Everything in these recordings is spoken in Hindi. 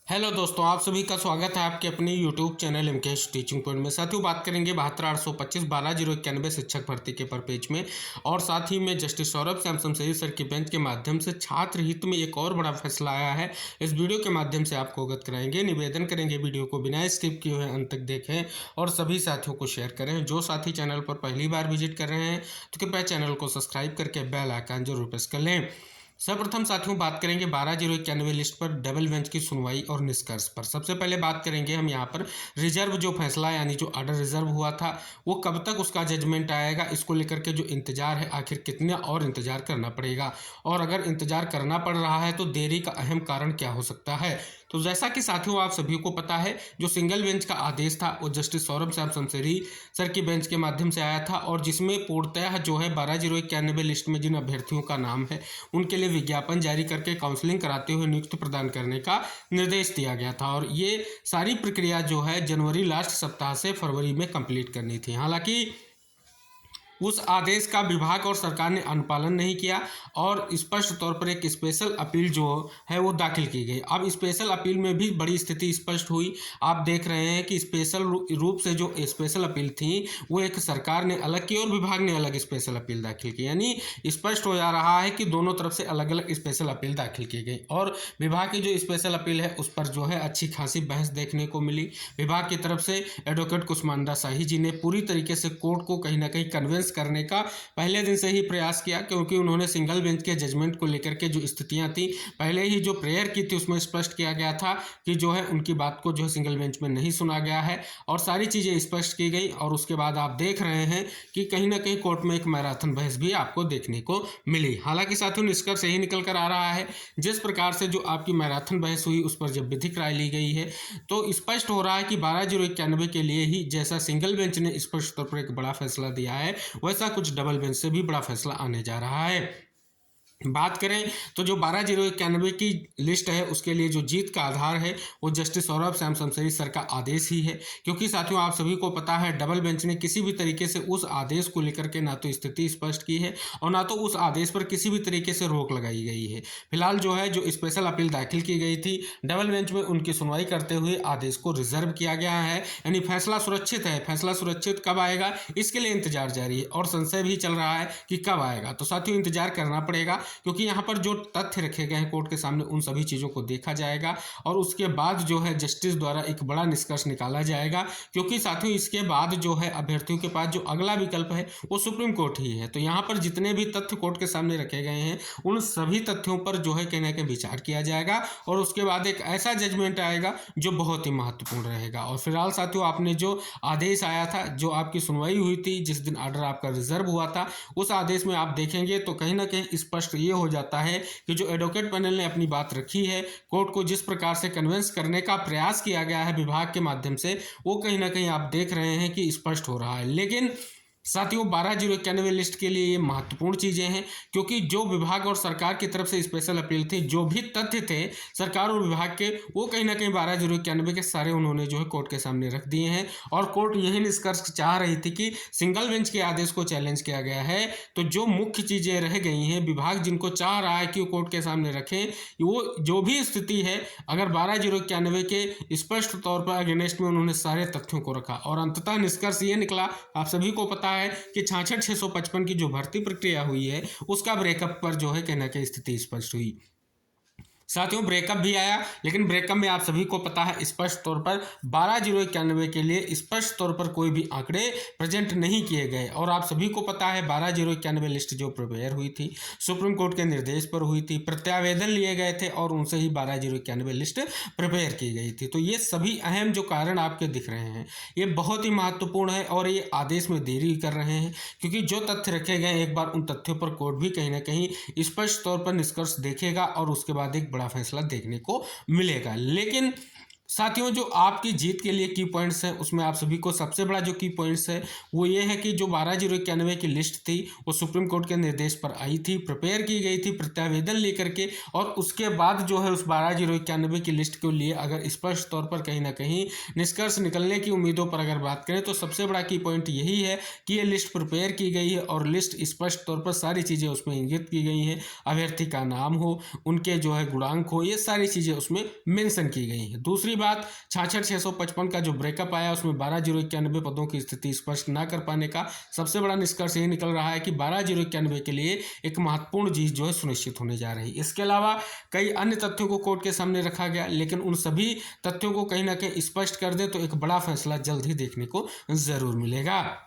हेलो दोस्तों, आप सभी का स्वागत है आपके अपने YouTube channel MKS teaching point में। साथियों, बात करेंगे 72,825 12,091 शिक्षक भर्ती के पर पेज में। और साथ ही में जस्टिस सौरभ श्याम शमशेरी सर की बेंच के माध्यम से छात्र हित में एक और बड़ा फैसला आया है। इस वीडियो के माध्यम से आपको अवगत कराएंगे। निवेदन करेंगे वीडियो को बिना स्किप किए हुए अंत तक देखें और सभी साथियों को शेयर करें। जो साथी चैनल पर पहली बार विजिट कर रहे हैं तो कृपया चैनल को सब्सक्राइब करके बेल आइकन जरूर प्रेस कर लें। सर्वप्रथम साथियों बात करेंगे 12,091 लिस्ट पर डबल बेंच की सुनवाई और निष्कर्ष पर। सबसे पहले बात करेंगे हम यहाँ पर रिजर्व जो फैसला यानी जो ऑर्डर रिजर्व हुआ था वो कब तक उसका जजमेंट आएगा, इसको लेकर के जो इंतजार है आखिर कितना और इंतजार करना पड़ेगा, और अगर इंतजार करना पड़ रहा है तो देरी का अहम कारण क्या हो सकता है। तो जैसा कि साथियों आप सभी को पता है, जो सिंगल बेंच का आदेश था वो जस्टिस सौरभ श्याम शमशेरी सर की बेंच के माध्यम से आया था, और जिसमें पूर्णतः जो है 12,091 लिस्ट में जिन अभ्यर्थियों का नाम है उनके लिए विज्ञापन जारी करके काउंसलिंग कराते हुए नियुक्ति प्रदान करने का निर्देश दिया गया था। और ये सारी प्रक्रिया जो है जनवरी लास्ट सप्ताह से फरवरी में कंप्लीट करनी थी। हालांकि उस आदेश का विभाग और सरकार ने अनुपालन नहीं किया और स्पष्ट तौर पर एक स्पेशल अपील जो है वो दाखिल की गई। अब स्पेशल अपील में भी बड़ी स्थिति स्पष्ट हुई। आप देख रहे हैं कि स्पेशल रूप से जो स्पेशल अपील थी वो एक सरकार ने अलग की और विभाग ने अलग स्पेशल अपील दाखिल की, यानी स्पष्ट हो जा रहा है कि दोनों तरफ से अलग अलग स्पेशल अपील दाखिल की गई। और विभाग की जो स्पेशल अपील है उस पर जो है अच्छी खासी बहस देखने को मिली। विभाग की तरफ से एडवोकेट कुष्मांडा शाही जी ने पूरी तरीके से कोर्ट को कहीं ना कहीं कन्विंस करने का पहले दिन से ही प्रयास किया, क्योंकि उन्होंने सिंगल बेंच के जजमेंट को लेकर के जो स्थितियां थी पहले ही जो प्रेयर की थी उसमें स्पष्ट किया गया था कि जो है उनकी बात को जो है सिंगल बेंच में नहीं सुना गया है, और सारी चीजें स्पष्ट की गई। और उसके बाद आप देख रहे हैं कि कहीं ना कहीं कोर्ट में एक मैराथन बहस भी आपको देखने को मिली। हालांकि साथियों निष्कर्ष यही निकल कर आ रहा है, जिस प्रकार से जो आपकी मैराथन बहस हुई उस पर जब विधिक राय ली गई है तो स्पष्ट हो रहा है कि 12,091 के लिए ही जैसा सिंगल बेंच ने स्पष्ट तौर पर एक बड़ा फैसला दिया है वैसा कुछ डबल बेंच से भी बड़ा फैसला आने जा रहा है। बात करें तो जो 12,091 की लिस्ट है उसके लिए जो जीत का आधार है वो जस्टिस सौरभ श्याम शमशेरी सर का आदेश ही है, क्योंकि साथियों आप सभी को पता है डबल बेंच ने किसी भी तरीके से उस आदेश को लेकर के ना तो स्थिति स्पष्ट की है और ना तो उस आदेश पर किसी भी तरीके से रोक लगाई गई है। फिलहाल जो है जो स्पेशल अपील दाखिल की गई थी डबल बेंच में उनकी सुनवाई करते हुए आदेश को रिजर्व किया गया है, यानी फैसला सुरक्षित है। फैसला सुरक्षित कब आएगा इसके लिए इंतजार जारी है और संशय भी चल रहा है कि कब आएगा। तो साथियों इंतजार करना पड़ेगा, क्योंकि यहाँ पर जो तथ्य रखे गए हैं कोर्ट के सामने उन सभी चीज़ों को देखा जाएगा और उसके बाद जो है जस्टिस द्वारा एक बड़ा निष्कर्ष निकाला जाएगा। क्योंकि साथियों इसके बाद जो है अभ्यर्थियों के पास जो अगला विकल्प है वो सुप्रीम कोर्ट ही है। तो यहाँ पर जितने भी तथ्य कोर्ट के सामने रखे गए हैं उन सभी तथ्यों पर जो है कहीं ना कहीं विचार किया जाएगा और उसके बाद एक ऐसा जजमेंट आएगा जो बहुत ही महत्वपूर्ण रहेगा। और फिलहाल साथियों आपने जो आदेश आया था, जो आपकी सुनवाई हुई थी, जिस दिन ऑर्डर आपका रिजर्व हुआ था, उस आदेश में आप देखेंगे तो कहीं ना कहीं स्पष्ट ये हो जाता है कि जो एडवोकेट पैनल ने अपनी बात रखी है, कोर्ट को जिस प्रकार से कन्विंस करने का प्रयास किया गया है विभाग के माध्यम से, वो कहीं ना कहीं आप देख रहे हैं कि स्पष्ट हो रहा है। लेकिन साथियों 12,091 लिस्ट के लिए ये महत्वपूर्ण चीज़ें हैं, क्योंकि जो विभाग और सरकार की तरफ से स्पेशल अपील थी, जो भी तथ्य थे सरकार और विभाग के, वो कहीं ना कहीं 12,091 के सारे उन्होंने जो है कोर्ट के सामने रख दिए हैं। और कोर्ट यही निष्कर्ष चाह रही थी कि सिंगल बेंच के आदेश को चैलेंज किया गया है, तो जो मुख्य चीज़ें रह गई हैं विभाग जिनको चाह रहा है कि वो कोर्ट के सामने रखें, वो जो भी स्थिति है अगर 12,091 के स्पष्ट तौर पर अगेंस्ट में उन्होंने सारे तथ्यों को रखा और अंततः निष्कर्ष ये निकला, आप सभी को पता है कि 66,655 की जो भर्ती प्रक्रिया हुई है उसका ब्रेकअप पर जो है कहना की स्थिति स्पष्ट हुई। साथियों ब्रेकअप भी आया, लेकिन ब्रेकअप में आप सभी को पता है स्पष्ट तौर पर 12,091 के लिए स्पष्ट तौर पर कोई भी आंकड़े प्रेजेंट नहीं किए गए। और आप सभी को पता है 12,091 लिस्ट जो प्रिपेयर हुई थी सुप्रीम कोर्ट के निर्देश पर हुई थी, प्रत्यावेदन लिए गए थे और उनसे ही 12,091 लिस्ट प्रिपेयर की गई थी। तो ये सभी अहम जो कारण आपके दिख रहे हैं ये बहुत ही महत्वपूर्ण है और ये आदेश में देरी कर रहे हैं, क्योंकि जो तथ्य रखे गए एक बार उन तथ्यों पर कोर्ट भी कहीं ना कहीं स्पष्ट तौर पर निष्कर्ष देखेगा और उसके बाद एक बड़ा फैसला देखने को मिलेगा। लेकिन साथियों, जो आपकी जीत के लिए की पॉइंट्स हैं उसमें आप सभी को सबसे बड़ा जो की पॉइंट्स है वो ये है कि जो 12,091 की लिस्ट थी वो सुप्रीम कोर्ट के निर्देश पर आई थी, प्रिपेयर की गई थी प्रत्यावेदन लेकर के, और उसके बाद जो है उस 12,091 की लिस्ट को लिए अगर स्पष्ट तौर पर कहीं ना कहीं निष्कर्ष निकलने की उम्मीदों पर अगर बात करें तो सबसे बड़ा की पॉइंट यही है कि ये लिस्ट प्रिपेयर की गई है और लिस्ट स्पष्ट तौर पर सारी चीज़ें उसमें इंगित की गई हैं, अभ्यर्थी का नाम हो, उनके जो है गुणांक हो, ये सारी चीज़ें उसमें मेंशन की गई हैं। दूसरी बात, 66,655 का जो ब्रेकअप आया उसमें 12,091 पदों की स्थिति स्पष्ट ना कर पाने का सबसे बड़ा निष्कर्ष यही निकल रहा है कि 12,091 के लिए एक महत्वपूर्ण जीत जो है सुनिश्चित होने जा रही है। इसके अलावा कई अन्य तथ्यों को कोर्ट के सामने रखा गया, लेकिन उन सभी तथ्यों को कहीं ना कहीं स्पष्ट कर दे तो एक बड़ा फैसला जल्द ही देखने को जरूर मिलेगा।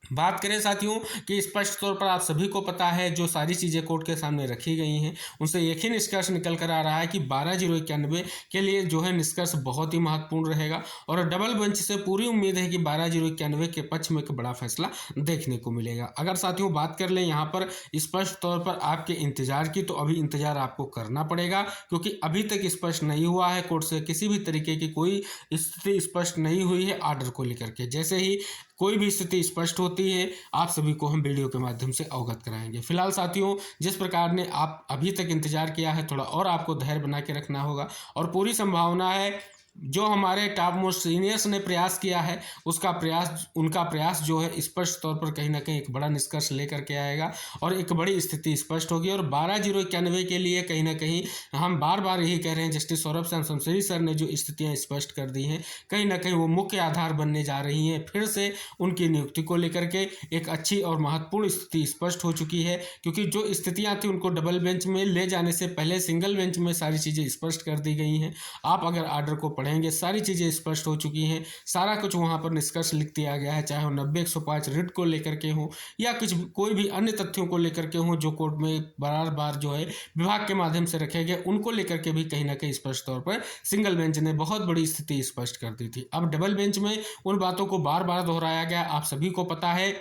बात करें साथियों कि स्पष्ट तौर पर आप सभी को पता है जो सारी चीज़ें कोर्ट के सामने रखी गई हैं उनसे एक ही निष्कर्ष निकल कर आ रहा है कि 12,091 के लिए जो है निष्कर्ष बहुत ही महत्वपूर्ण रहेगा और डबल बेंच से पूरी उम्मीद है कि 12,091 के पक्ष में एक बड़ा फैसला देखने को मिलेगा। अगर साथियों बात कर लें यहाँ पर स्पष्ट तौर पर आपके इंतजार की, तो अभी इंतजार आपको करना पड़ेगा क्योंकि अभी तक स्पष्ट नहीं हुआ है, कोर्ट से किसी भी तरीके की कोई स्थिति स्पष्ट नहीं हुई है आर्डर को लेकर के। जैसे ही कोई भी स्थिति स्पष्ट होती है आप सभी को हम वीडियो के माध्यम से अवगत कराएंगे। फिलहाल साथियों, जिस प्रकार ने आप अभी तक इंतजार किया है थोड़ा और आपको धैर्य बना के रखना होगा और पूरी संभावना है जो हमारे टॉप मोस्ट सीनियर्स ने प्रयास किया है उनका प्रयास जो है स्पष्ट तौर पर कहीं ना कहीं एक बड़ा निष्कर्ष लेकर के आएगा और एक बड़ी स्थिति स्पष्ट होगी। और 12,091 के लिए कहीं ना कहीं हम बार बार यही कह रहे हैं, जस्टिस सौरभ शमशेरी सर ने जो स्थितियां स्पष्ट कर दी हैं कहीं ना कहीं वो मुख्य आधार बनने जा रही हैं। फिर से उनकी नियुक्ति को लेकर के एक अच्छी और महत्वपूर्ण स्थिति स्पष्ट हो चुकी है क्योंकि जो स्थितियां थी उनको डबल बेंच में ले जाने से पहले सिंगल बेंच में सारी चीज़ें स्पष्ट कर दी गई हैं। आप अगर आर्डर को पढ़ेंगे सारी चीज़ें स्पष्ट हो चुकी हैं, सारा कुछ वहाँ पर निष्कर्ष लिख दिया गया है, चाहे वो 90-105 रिट को लेकर के हो या कुछ कोई भी अन्य तथ्यों को लेकर के हो जो कोर्ट में बार बार जो है विभाग के माध्यम से रखे गए, उनको लेकर के भी कहीं ना कहीं स्पष्ट तौर पर सिंगल बेंच ने बहुत बड़ी स्थिति स्पष्ट कर दी थी। अब डबल बेंच में उन बातों को बार बार दोहराया गया। आप सभी को पता है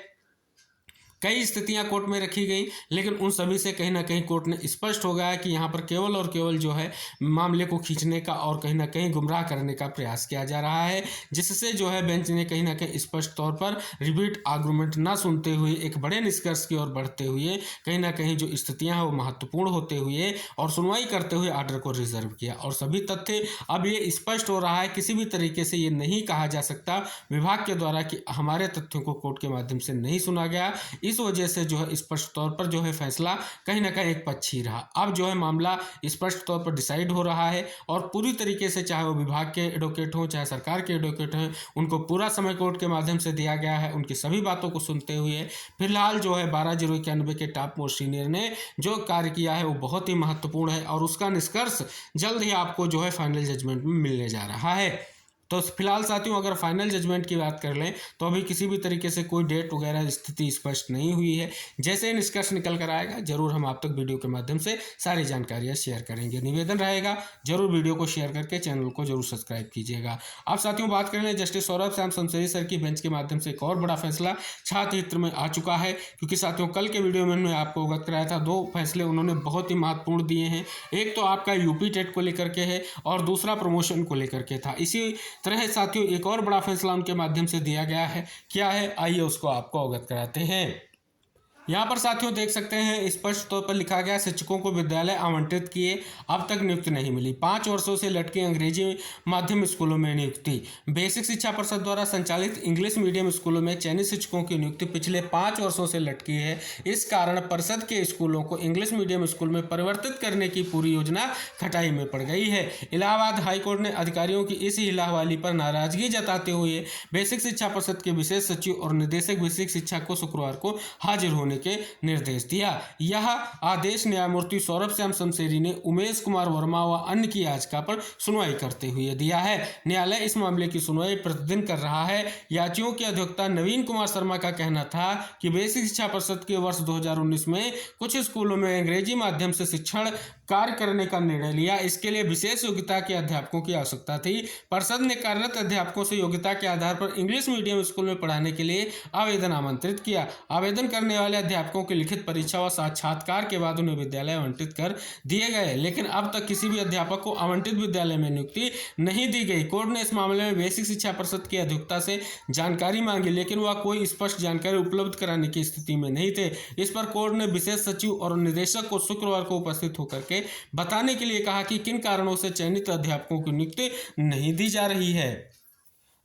कई स्थितियां कोर्ट में रखी गई, लेकिन उन सभी से कहीं ना कहीं कोर्ट ने स्पष्ट हो गया कि यहाँ पर केवल और केवल जो है मामले को खींचने का और कहीं ना कहीं गुमराह करने का प्रयास किया जा रहा है, जिससे जो है बेंच ने कहीं ना कहीं स्पष्ट तौर पर रिपीट आर्गूमेंट ना सुनते हुए एक बड़े निष्कर्ष की ओर बढ़ते हुए कहीं ना कहीं जो स्थितियां हैं वो महत्वपूर्ण होते हुए और सुनवाई करते हुए आर्डर को रिजर्व किया और सभी तथ्य अब ये स्पष्ट हो रहा है। किसी भी तरीके से ये नहीं कहा जा सकता विभाग के द्वारा कि हमारे तथ्यों को कोर्ट के माध्यम से नहीं सुना गया, इस वजह से जो है स्पष्ट तौर पर जो है फैसला कहीं ना कहीं एक पक्षी रहा। अब जो है मामला स्पष्ट तौर पर डिसाइड हो रहा है और पूरी तरीके से चाहे वो विभाग के एडवोकेट हों चाहे सरकार के एडवोकेट हों उनको पूरा समय कोर्ट के माध्यम से दिया गया है। उनकी सभी बातों को सुनते हुए फिलहाल जो है 12,091 के टॉप मोस्ट सीनियर ने जो कार्य किया है वो बहुत ही महत्वपूर्ण है और उसका निष्कर्ष जल्द ही आपको जो है फाइनल जजमेंट में मिलने जा रहा है। तो फिलहाल साथियों अगर फाइनल जजमेंट की बात कर लें तो अभी किसी भी तरीके से कोई डेट वगैरह स्थिति स्पष्ट नहीं हुई है। जैसे ही निष्कर्ष निकल कर आएगा जरूर हम आप तक वीडियो के माध्यम से सारी जानकारियां शेयर करेंगे। निवेदन रहेगा जरूर वीडियो को शेयर करके चैनल को जरूर सब्सक्राइब कीजिएगा। अब साथियों बात कर लें जस्टिस सौरभ शमशेरी सर की बेंच के माध्यम से एक और बड़ा फैसला छात्र हित में आ चुका है, क्योंकि साथियों कल के वीडियो में मैंने आपको अवगत कराया था दो फैसले उन्होंने बहुत ही महत्वपूर्ण दिए हैं। एक तो आपका यूपी टेट को लेकर के है और दूसरा प्रमोशन को लेकर के था। इसी तरह साथियों एक और बड़ा फैसला उनके माध्यम से दिया गया है। क्या है आइए उसको आपको अवगत कराते हैं। यहाँ पर साथियों देख सकते हैं स्पष्ट तौर पर लिखा गया शिक्षकों को विद्यालय आवंटित किए अब तक नियुक्ति नहीं मिली। 5 वर्षों से लटकी अंग्रेजी माध्यम स्कूलों में नियुक्ति। बेसिक शिक्षा परिषद द्वारा संचालित इंग्लिश मीडियम स्कूलों में चयनित शिक्षकों की नियुक्ति पिछले 5 वर्षों से लटकी है। इस कारण परिषद के स्कूलों को इंग्लिश मीडियम स्कूल में परिवर्तित करने की पूरी योजना खटाई में पड़ गई है। इलाहाबाद हाईकोर्ट ने अधिकारियों की इस हिलाहवाली पर नाराजगी जताते हुए बेसिक शिक्षा परिषद के विशेष सचिव और निदेशक बेसिक शिक्षा को शुक्रवार को हाजिर होने के निर्देश दिया। यह आदेश न्यायमूर्ति सौरभ शमशेरी ने उमेश कुमार वर्मा व अन्य की याचिका पर सुनवाई करते हुए दिया है। न्यायालय इस मामले की सुनवाई प्रतिदिन कर रहा है। याचियों के अधिवक्ता नवीन कुमार शर्मा का कहना था कि बेसिक शिक्षा परिषद के वर्ष 2019 में कुछ स्कूलों में अंग्रेजी माध्यम से शिक्षण कार्य करने का निर्णय लिया। इसके लिए विशेष योग्यता के अध्यापकों की आवश्यकता थी। परिषद ने कार्यरत अध्यापकों से योग्यता के आधार पर इंग्लिश मीडियम स्कूल में पढ़ाने के लिए आवेदन आमंत्रित किया। आवेदन करने वाले अध्यापकों की लिखित परीक्षा व साक्षात्कार के बाद उन्हें विद्यालय आवंटित कर दिए गए, लेकिन अब तक किसी भी अध्यापक को आवंटित विद्यालय में नियुक्ति नहीं दी गई। कोर्ट ने इस मामले में बेसिक शिक्षा परिषद की अध्यक्षता से जानकारी मांगी, लेकिन वह कोई स्पष्ट जानकारी उपलब्ध कराने की स्थिति में नहीं थे। इस पर कोर्ट ने विशेष सचिव और निदेशक को शुक्रवार को उपस्थित होकर के बताने के लिए कहा कि किन कारणों से चयनित अध्यापकों की नियुक्ति नहीं दी जा रही है।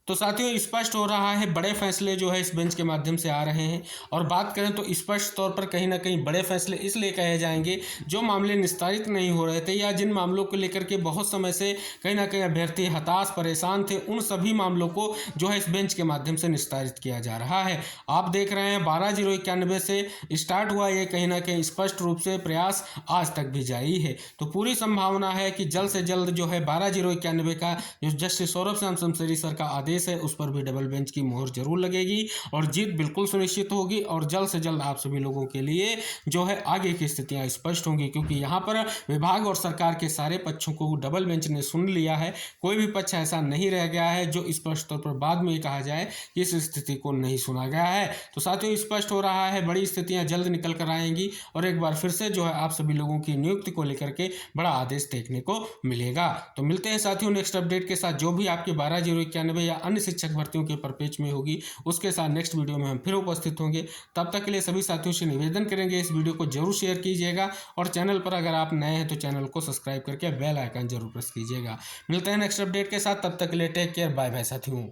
तो साथियों, स्पष्ट हो रहा है बड़े फैसले जो है इस बेंच के माध्यम से आ रहे हैं। और बात करें तो स्पष्ट तौर पर कहीं ना कहीं बड़े फैसले इसलिए कहे जाएंगे जो मामले निस्तारित नहीं हो रहे थे या जिन मामलों को लेकर के बहुत समय से कहीं ना कहीं अभ्यर्थी हताश परेशान थे, उन सभी मामलों को जो है इस बेंच के माध्यम से निस्तारित किया जा रहा है। आप देख रहे हैं 12/091 से स्टार्ट हुआ ये कहीं ना कहीं स्पष्ट रूप से प्रयास आज तक भी जारी है। तो पूरी संभावना है कि जल्द से जल्द जो है 12/091 का जो जस्टिस सौरभ श्याम शमशेरी सर का आदेश है उस पर भी डबल बेंच की मोहर जरूर लगेगी और जीत बिल्कुल सुनिश्चित होगी और जल्द से जल्द आप सभी लोगों के लिए जो है आगे की स्थितियां स्पष्ट होंगी, क्योंकि यहां पर विभाग और सरकार के सारे पक्षों को डबल बेंच ने सुन लिया है। कोई भी पक्ष ऐसा नहीं रह गया है जो स्पष्ट तौर पर बाद में कहा जाए कि इस स्थिति को नहीं सुना गया है। तो साथियों, स्पष्ट हो रहा है बड़ी स्थितियां जल्द निकल कर आएंगी और एक बार फिर से जो है आप सभी लोगों की नियुक्ति को लेकर के बड़ा आदेश देखने को मिलेगा। तो मिलते हैं साथियों नेक्स्ट अपडेट के साथ, जो भी आपके 12/091 या अन्य शिक्षक भर्तियों के परपेच में होगी उसके साथ नेक्स्ट वीडियो में हम फिर उपस्थित होंगे। तब तक के लिए सभी साथियों से निवेदन करेंगे इस वीडियो को जरूर शेयर कीजिएगा और चैनल पर अगर आप नए हैं तो चैनल को सब्सक्राइब करके बेल आइकन जरूर प्रेस कीजिएगा। मिलते हैं नेक्स्ट अपडेट के साथ, तब तक के लिए टेक केयर, बाय बाय साथियों।